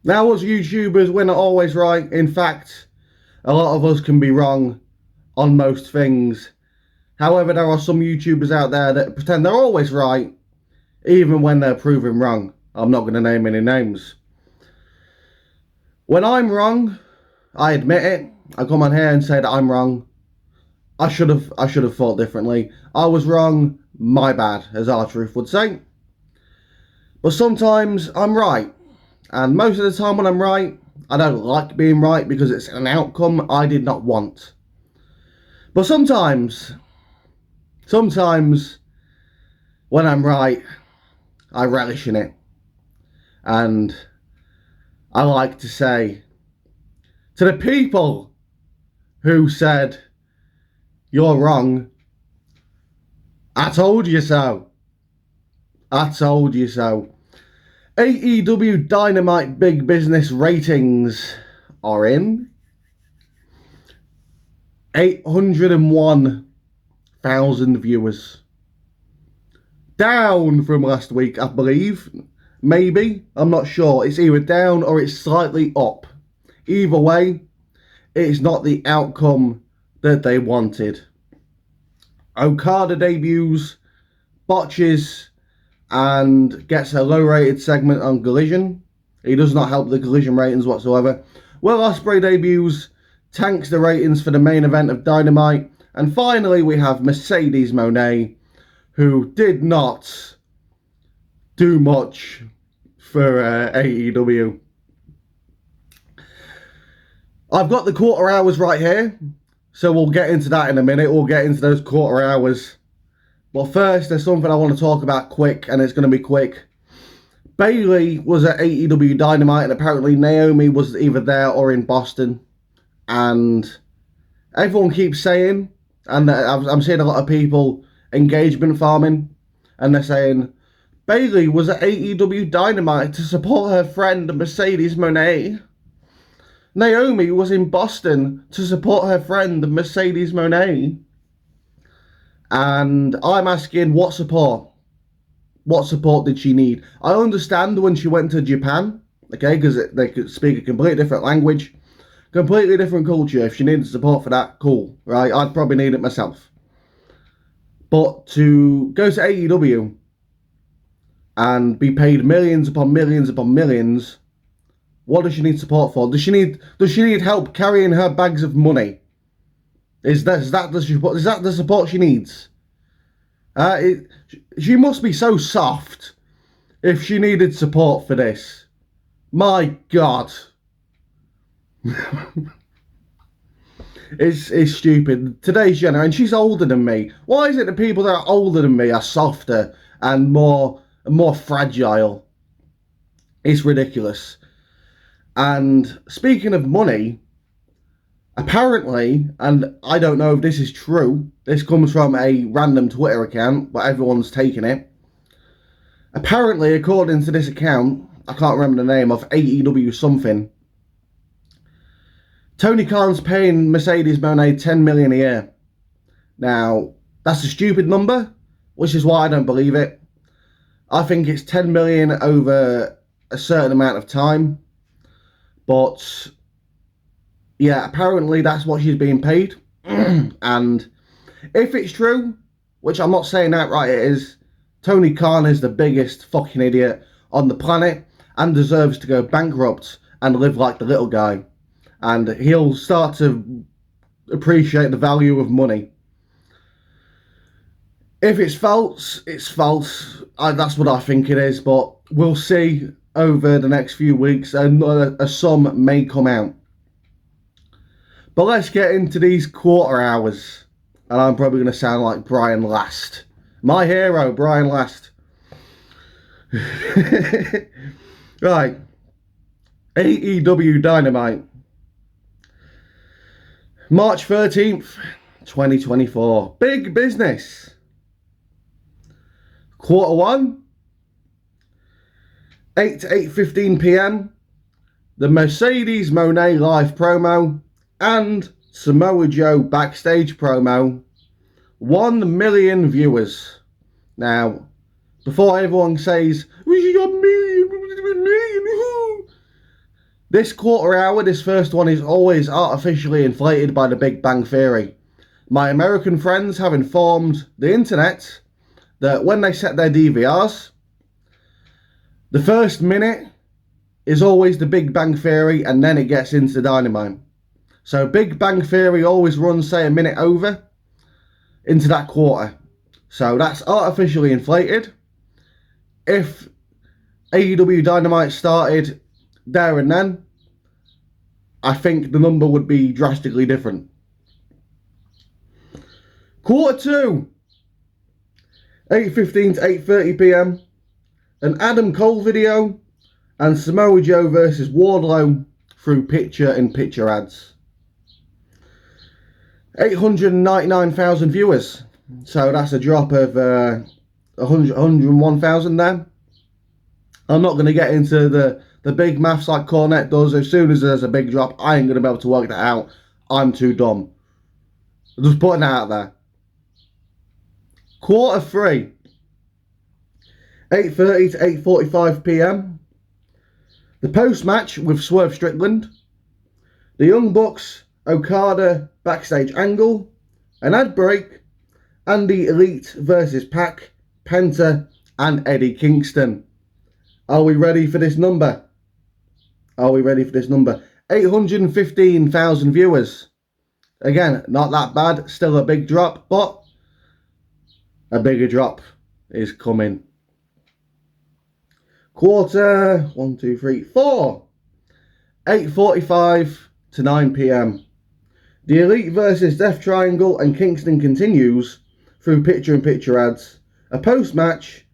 Now, us YouTubers, we're not always right. In fact, a lot of us can be wrong on most things. However, there are some YouTubers out there that pretend they're always right, even when they're proven wrong. I'm not going to name any names. When I'm wrong, I admit it. I come on here and say that I'm wrong. I should have thought differently. I was wrong, my bad, as R-Truth would say. But sometimes I'm right. And most of the time when I'm right, I don't like being right because it's an outcome I did not want. But sometimes when I'm right, I relish in it. And I like to say to the people who said, "You're wrong," I told you so. I told you so. AEW Dynamite Big Business Ratings are in. 801,000 viewers. Down from last week, I believe. Maybe. I'm not sure. It's either down or it's slightly up. Either way, it's not the outcome that they wanted. Okada debuts, botches, and gets a low-rated segment on Collision. He does not help the Collision ratings whatsoever. Will Ospreay debuts, tanks the ratings for the main event of Dynamite. And finally, we have Mercedes Monè, who did not do much for AEW. I've got the quarter hours right here, so we'll get into that in a minute. We'll get into those quarter hours. But first, there's something I want to talk about quick, and it's going to be quick. Bayley was at AEW Dynamite, and apparently Naomi was either there or in Boston. And everyone keeps saying, and I'm seeing a lot of people engagement farming, and they're saying, Bayley was at AEW Dynamite to support her friend Mercedes Monè. Naomi was in Boston to support her friend Mercedes Monè. And I'm asking, what support? What support did she need? I understand when she went to Japan, okay, because they could speak a completely different language, completely different culture. If she needed support for that, cool, right? I'd probably need it myself. But to go to AEW and be paid millions upon millions upon millions, what does she need support for? Does she need help carrying her bags of money? Is that the support she needs? She must be so soft if she needed support for this. My God. It's stupid. Today's generation, and she's older than me. Why is it that people that are older than me are softer and more fragile? It's ridiculous. And speaking of money, apparently, and I don't know if this is true, this comes from a random Twitter account, but everyone's taken it. Apparently, according to this account, I can't remember the name of AEW something, Tony Khan's paying Mercedes Monè $10 million a year. Now, that's a stupid number, which is why I don't believe it. I think it's $10 million over a certain amount of time. But yeah, apparently that's what she's being paid. And if it's true, which I'm not saying outright it is, Tony Khan is the biggest fucking idiot on the planet and deserves to go bankrupt and live like the little guy. And he'll start to appreciate the value of money. If it's false, it's false. That's what I think it is, but we'll see over the next few weeks, and a sum may come out. But let's get into these quarter hours. And I'm probably going to sound like Brian Last. My hero, Brian Last. Right. AEW Dynamite. March 13th, 2024. Big business. Quarter 1. 8 to 8:15 p.m. The Mercedes Monè live promo and Samoa Joe backstage promo. 1 million viewers. Now, before everyone says, we got a million, This quarter hour, this first one, is always artificially inflated by the Big Bang Theory. My American friends have informed the internet that when they set their DVRs, the first minute is always the Big Bang Theory and then it gets into Dynamite. So Big Bang Theory always runs, say, a minute over into that quarter. So that's artificially inflated. If AEW Dynamite started there and then, I think the number would be drastically different. Quarter 2, 8:15 to 8:30 PM. An Adam Cole video and Samoa Joe versus Wardlow through picture-in-picture ads. 899,000 viewers. So that's a drop of 101,000 there. I'm not going to get into the big maths like Cornette does. As soon as there's a big drop, I ain't going to be able to work that out. I'm too dumb. I'm just putting that out there. Quarter 3, 8:30 to 8:45 PM. The post-match with Swerve Strickland, the Young Bucks, Okada backstage angle, an ad break, and the Elite versus Pac, Penta, and Eddie Kingston. Are we ready for this number? Are we ready for this number? 815,000 viewers. Again, not that bad. Still a big drop, but a bigger drop is coming. Quarter 1, 2, 3, 4. 8:45 to 9 PM. The Elite versus Death Triangle and Kingston continues through picture-in-picture ads. A post-match,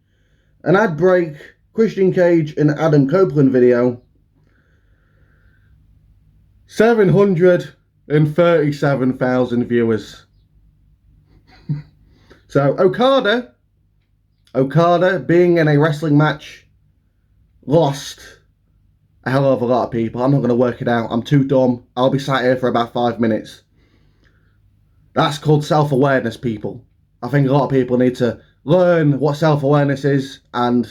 an ad break, Christian Cage and Adam Copeland video. 737,000 viewers. So Okada being in a wrestling match lost a hell of a lot of people. I'm not going to work it out. I'm too dumb. I'll be sat here for about 5 minutes. That's called self-awareness, people. I think a lot of people need to learn what self-awareness is and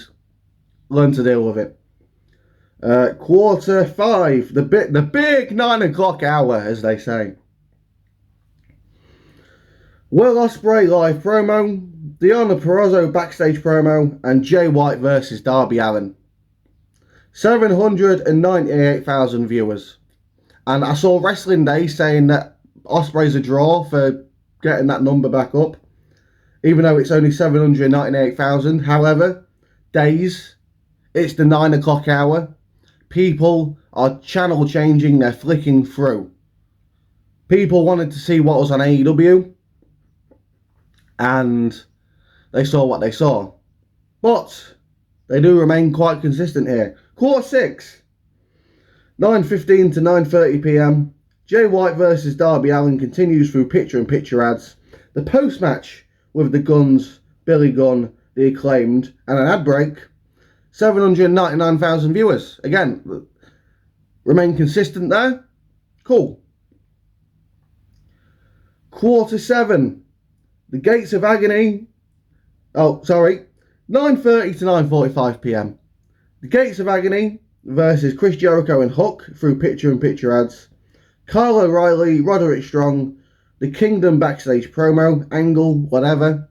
learn to deal with it. Quarter 5, the big 9 o'clock hour, as they say. Will Ospreay live promo, Deonna Purrazzo backstage promo, and Jay White versus Darby Allin. 798,000 viewers. And I saw Wrestling Day saying that Ospreay's a draw for getting that number back up, even though it's only 798,000. However, days, it's the 9 o'clock hour. People are channel changing, they're flicking through. People wanted to see what was on AEW, and they saw what they saw. But they do remain quite consistent here. Quarter 6, 9:15 to 9:30 PM. Jay White versus Darby Allin continues through picture-in-picture ads. The post-match with the Guns, Billy Gunn, the Acclaimed, and an ad break. 799,000 viewers. Again, remain consistent there. Cool. Quarter 7, the Gates of Agony. 9:30 to 9:45 PM. The Gates of Agony versus Chris Jericho and Hook through picture-in-picture ads. Kyle O'Reilly, Roderick Strong, the Kingdom backstage promo, angle, whatever.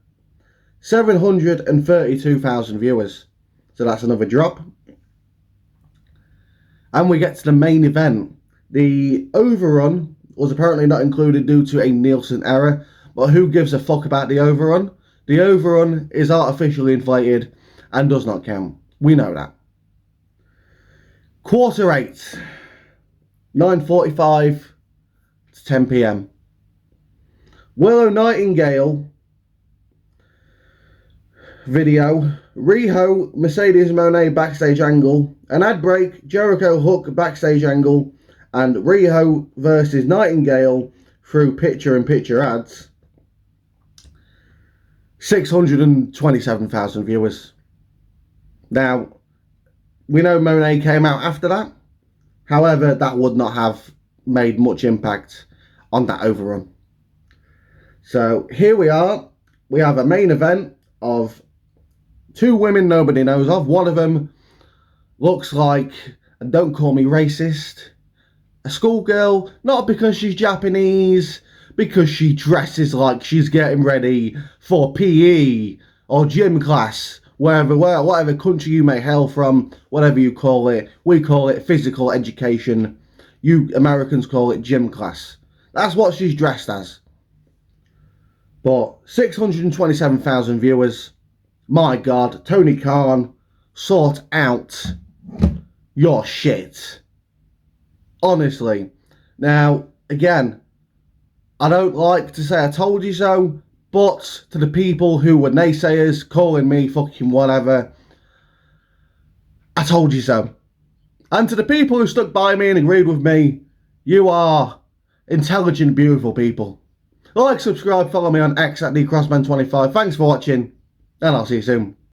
732,000 viewers. So that's another drop. And we get to the main event. The overrun was apparently not included due to a Nielsen error, but who gives a fuck about the overrun? The overrun is artificially inflated and does not count. We know that. Quarter 8, 9:45 to 10 PM. Willow Nightingale video, Riho, Mercedes Monè backstage angle, an ad break, Jericho Hook backstage angle, and Riho versus Nightingale through picture-in-picture ads. 627,000 viewers. Now, we know Monet came out after that. However, that would not have made much impact on that overrun. So here we are. We have a main event of 2 women nobody knows of. One of them looks like And don't call me racist. A schoolgirl, not because she's Japanese, because she dresses like she's getting ready for PE or gym class, whatever country you may hail from, whatever you call it. We call it physical education. You Americans call it gym class. That's what she's dressed as. But 627,000 viewers. My God, Tony Khan, sort out your shit. Honestly. Now, again, I don't like to say I told you so, but to the people who were naysayers, calling me fucking whatever, I told you so. And to the people who stuck by me and agreed with me, you are intelligent, beautiful people. Like, subscribe, follow me on X at DCrossman25. Thanks for watching, and I'll see you soon.